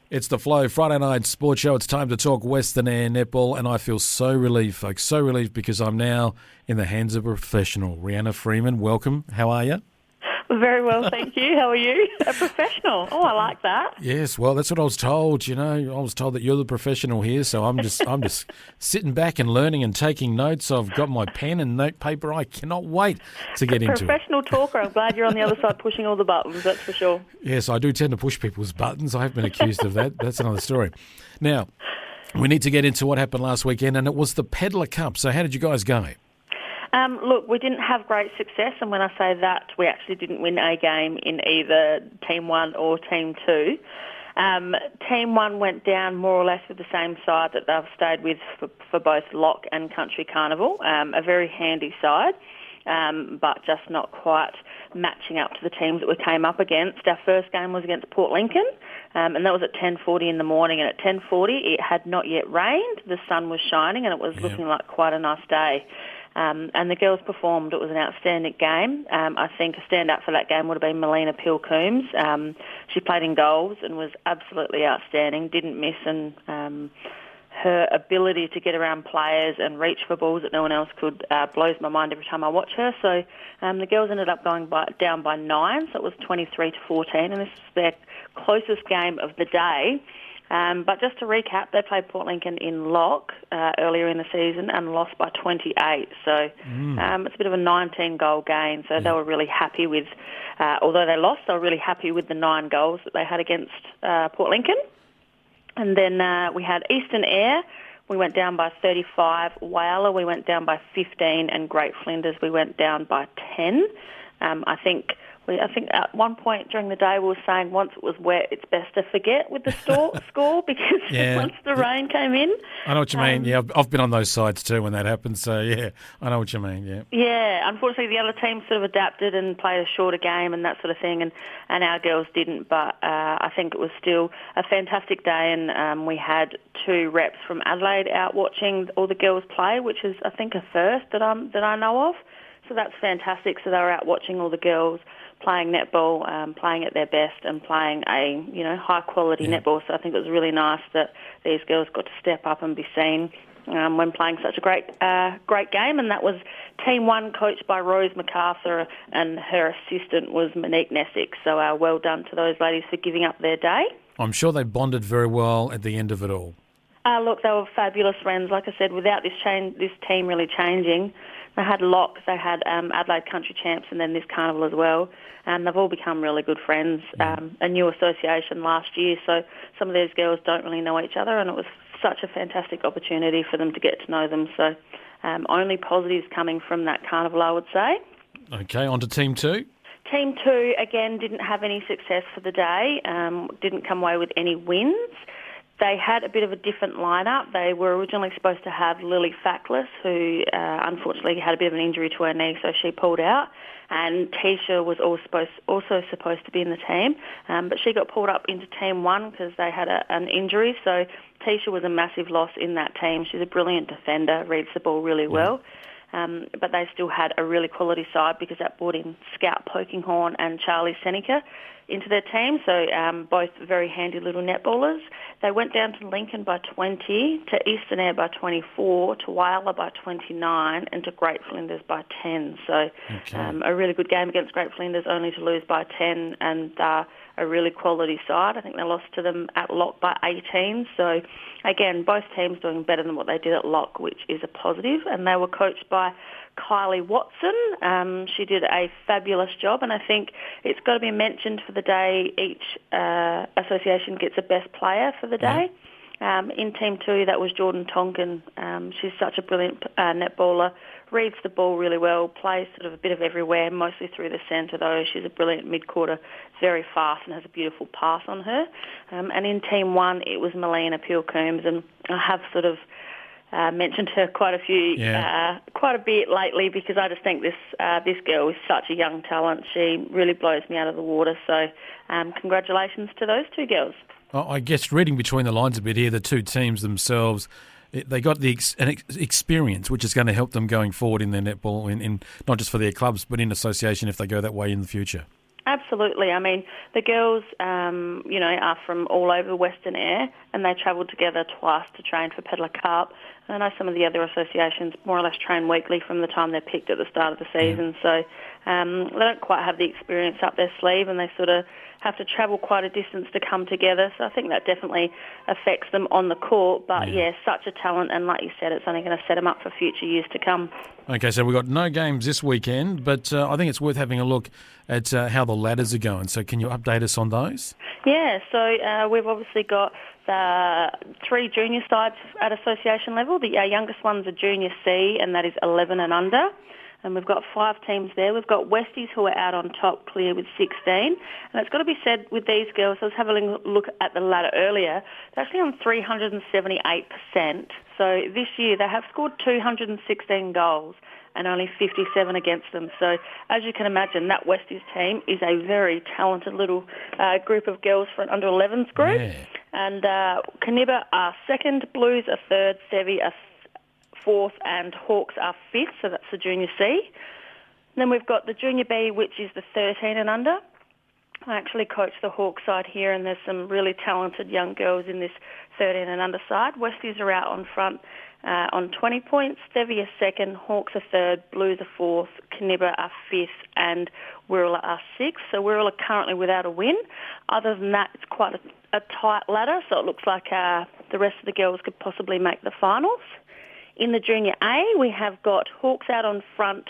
It's the Flow Friday night sports show. It's time to talk Western Eyre Netball, and I feel so relieved, folks. So relieved because I'm now in the hands of a professional. Rehanna Freeman, welcome. How are you? Very well, thank you. How are you? A professional. Oh, I like that. Yes, well, that's what I was told. You know, I was told that you're the professional here, so I'm just sitting back and learning and taking notes. I've got my pen and note paper. I cannot wait to get into it. Professional talker. I'm glad you're on the other side pushing all the buttons. That's for sure. Yes, I do tend to push people's buttons. I have been accused of that. That's another story. Now, we need to get into what happened last weekend, and it was the Peddler Cup. So, how did you guys go? Look, we didn't have great success, and when I say that, we actually didn't win a game in either Team 1 or Team 2. Team 1 went down more or less with the same side that they've stayed with for both Lock and Country Carnival, a very handy side, but just not quite matching up to the teams that we came up against. Our first game was against Port Lincoln, and that was at 10:40 in the morning, and at 10:40 it had not yet rained, the sun was shining, and it was looking like quite a nice day. And the girls performed. It was an outstanding game. I think a standout for that game would have been Melina Peel-Coombs. She played in goals and was absolutely outstanding, didn't miss, and her ability to get around players and reach for balls that no one else could blows my mind every time I watch her. So the girls ended up going down by 9, so it was 23-14, and this is their closest game of the day. But just to recap, they played Port Lincoln in Lock earlier in the season and lost by 28. So it's a bit of a 19-goal gain. So they were really happy with, although they lost, they were really happy with the 9 goals that they had against Port Lincoln. And then we had Eastern Eyre. We went down by 35. Whyalla, we went down by 15. And Great Flinders, we went down by 10. I think at one point during the day we were saying once it was wet, it's best to forget with the score because once the rain came in. I know what you mean. Yeah, I've been on those sides too when that happens. So, yeah, I know what you mean, yeah. Yeah, unfortunately the other team sort of adapted and played a shorter game and that sort of thing, and our girls didn't. But I think it was still a fantastic day, and we had 2 reps from Adelaide out watching all the girls play, which is, I think, a first that I know of. So that's fantastic. So they were out watching all the girls playing netball, playing at their best and playing a high quality netball. So I think it was really nice that these girls got to step up and be seen when playing such a great game. And that was Team 1 coached by Rose MacArthur, and her assistant was Monique Nessick. So well done to those ladies for giving up their day. I'm sure they bonded very well at the end of it all. Look, they were fabulous friends. Like I said, without this team really changing, they had Lock, they had Adelaide Country Champs, and then this carnival as well. They've all become really good friends. A new association last year, so some of these girls don't really know each other, and it was such a fantastic opportunity for them to get to know them. So only positives coming from that carnival, I would say. Okay, on to Team 2. Team 2, again, didn't have any success for the day, didn't come away with any wins. They had a bit of a different lineup. They were originally supposed to have Lily Fackless, who unfortunately had a bit of an injury to her knee, so she pulled out. And Tisha was also supposed to be in the team, but she got pulled up into Team 1 because they had an injury. So Tisha was a massive loss in that team. She's a brilliant defender, reads the ball really well. But they still had a really quality side because that brought in Scout Pokinghorn and Charlie Seneca into their team, so both very handy little netballers. They went down to Lincoln by 20, to Eastern Eyre by 24, to Whyalla by 29, and to Great Flinders by 10. So a really good game against Great Flinders, only to lose by 10, and a really quality side. I think they lost to them at Lock by 18. So, again, both teams doing better than what they did at Lock, which is a positive. And they were coached by Kylie Watson. She did a fabulous job, and I think it's got to be mentioned for the day. Each association gets a best player for the day. In Team 2, that was Jordan Tonkin. She's such a brilliant netballer, reads the ball really well, plays sort of a bit of everywhere, mostly through the centre though. She's a brilliant mid-quarter, very fast and has a beautiful pass on her. And in Team 1, it was Melina Peel-Coombs, and I have sort of mentioned her quite a bit lately because I just think this girl is such a young talent. She really blows me out of the water. So congratulations to those 2 girls. I guess reading between the lines a bit here, the 2 teams themselves, they got the experience, which is going to help them going forward in their netball, in not just for their clubs, but in association if they go that way in the future. Absolutely. I mean, the girls, are from all over Western Eyre, and they travelled together twice to train for Pedlar Cup. And I know some of the other associations more or less train weekly from the time they're picked at the start of the season. So they don't quite have the experience up their sleeve, and they sort of have to travel quite a distance to come together. So I think that definitely affects them on the court. But, such a talent, and like you said, it's only going to set them up for future years to come. Okay, so we've got no games this weekend, but I think it's worth having a look at how the ladders are going. So can you update us on those? Yeah, so we've obviously got the 3 junior sides at association level. The youngest one's a junior C, and that is 11 and under. And we've got 5 teams there. We've got Westies who are out on top, clear with 16. And it's got to be said with these girls, I was having a look at the ladder earlier, they're actually on 378%. So this year they have scored 216 goals and only 57 against them. So as you can imagine, that Westies team is a very talented little group of girls for an under-11s group. Yeah. And Canibba are second, Blues are third, Sevi are fourth, and Hawks are fifth, so that's the junior C. And then we've got the junior B, which is the 13 and under. I actually coach the Hawks side here, and there's some really talented young girls in this 13 and under side. Westies are out on front on 20 points, Sevi are second, Hawks are third, Blues are fourth, Canibba are fifth, and Wirral are sixth. So Wirral are currently without a win. Other than that, it's quite a tight ladder, so it looks like the rest of the girls could possibly make the finals. In the Junior A, we have got Hawks out on front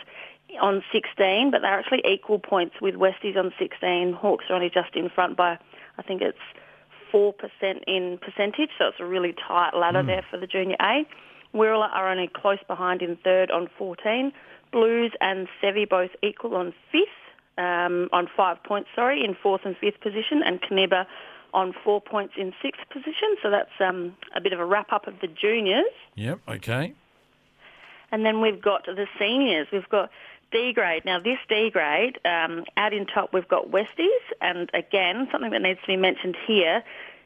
on 16, but they're actually equal points with Westies on 16. Hawks are only just in front by, I think it's 4% in percentage, so it's a really tight ladder there for the Junior A. Wirral are only close behind in third on 14. Blues and Sevi both equal on on 5 points, in fourth and fifth position, and Canibba on 4 points in sixth position. So that's a bit of a wrap-up of the juniors. Yep, okay. And then we've got the seniors. We've got D grade. Now, this D grade, out in top, we've got Westies. And again, something that needs to be mentioned here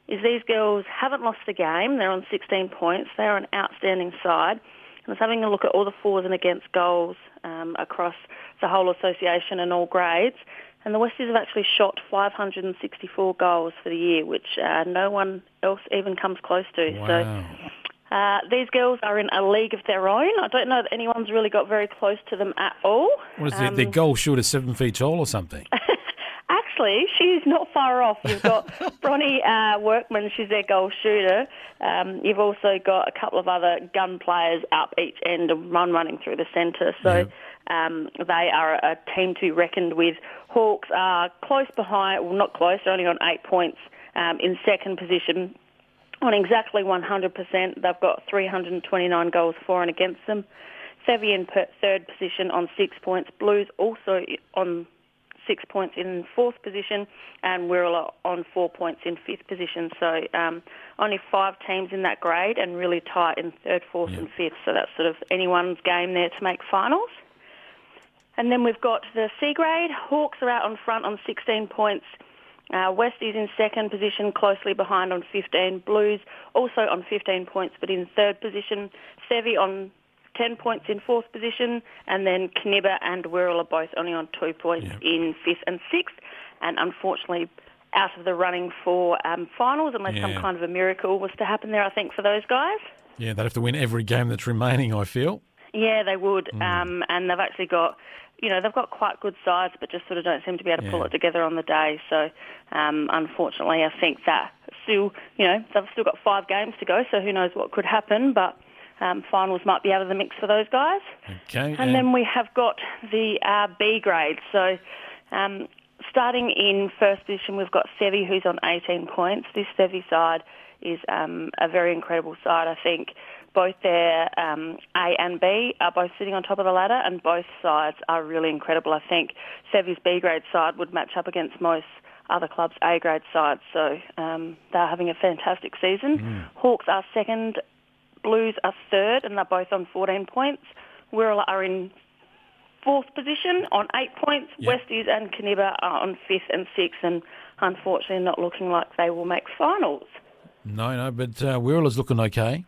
is these girls haven't lost a game. They're on 16 points. They're an outstanding side. And I was having a look at all the fours and against goals across the whole association and all grades. And the Westies have actually shot 564 goals for the year, which no one else even comes close to. Wow. So these girls are in a league of their own. I don't know that anyone's really got very close to them at all. What is it? Their goal shooter 7 feet tall or something? Actually, she's not far off. You've got Bronnie Workman, she's their goal shooter. You've also got a couple of other gun players up each end and running through the centre. So they are a team to be reckoned with. Hawks are close behind, well, not close, they're only on 8 points in second position. On exactly 100%, they've got 329 goals for and against them. Sevi in third position on 6 points. Blues also on 6 points in fourth position, and Wirral on 4 points in fifth position. So only 5 teams in that grade, and really tight in third, fourth and fifth. So that's sort of anyone's game there to make finals. And then we've got the C grade. Hawks are out on front on 16 points. Westies in second position, closely behind on 15. Blues also on 15 points, but in third position. Sevi on 10 points in fourth position, and then Canibba and Wirral are both only on 2 points in fifth and sixth, and unfortunately out of the running for finals, unless some kind of a miracle was to happen there, I think, for those guys. Yeah, they'd have to win every game that's remaining, I feel. Yeah, they would, and they've actually got, they've got quite good sides, but just sort of don't seem to be able to pull it together on the day. So, unfortunately, I think that still, they've still got 5 games to go, so who knows what could happen, but finals might be out of the mix for those guys. Okay. And then we have got the B grade. So, starting in first position, we've got Sevi, who's on 18 points. This Sevi side is a very incredible side, I think. Both their A and B are both sitting on top of the ladder, and both sides are really incredible. I think Sevi's B grade side would match up against most other clubs' A grade sides, so they're having a fantastic season. Hawks are second, Blues are third, and they're both on 14 points. Wirral are in fourth position on 8 points. Westies and Canibba are on fifth and sixth, and unfortunately not looking like they will make finals. No, but Wirral is looking okay.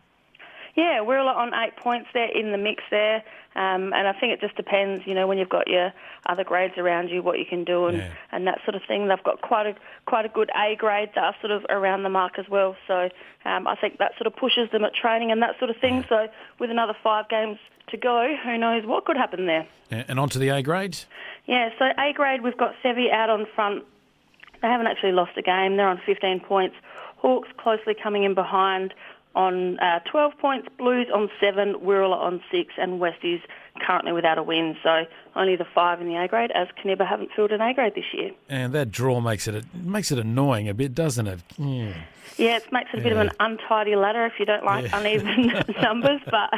Yeah, we're on 8 points there in the mix there. And I think it just depends, when you've got your other grades around you, what you can do and that sort of thing. They've got quite a good A grade that are sort of around the mark as well. So I think that sort of pushes them at training and that sort of thing. So with another 5 games to go, who knows what could happen there. And on to the A grade? Yeah, so A grade, we've got Sevi out on front. They haven't actually lost a game. They're on 15 points. Hawks closely coming in behind on 12 points, Blues on 7, Wirrala on 6, and Westies currently without a win. So only the 5 in the A grade, as Canberra haven't filled an A grade this year. And that draw makes it annoying a bit, doesn't it? Yeah, it makes it a bit of an untidy ladder if you don't like uneven numbers, but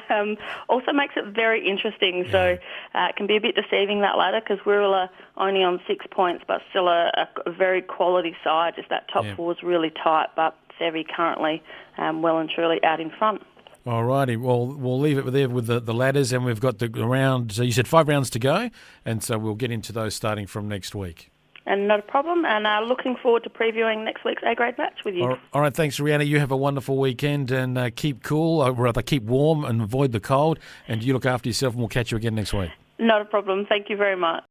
also makes it very interesting. So it can be a bit deceiving, that ladder, because Wirrala only on 6 points, but still a very quality side. Just that top four is really tight, but Sevi currently well and truly out in front. All righty. Well, we'll leave it there with the ladders, and we've got the round. So you said 5 rounds to go, and so we'll get into those starting from next week. And not a problem, and looking forward to previewing next week's A-grade match with you. All right, thanks, Rehanna. You have a wonderful weekend, and keep cool, or rather keep warm and avoid the cold, and you look after yourself, and we'll catch you again next week. Not a problem. Thank you very much.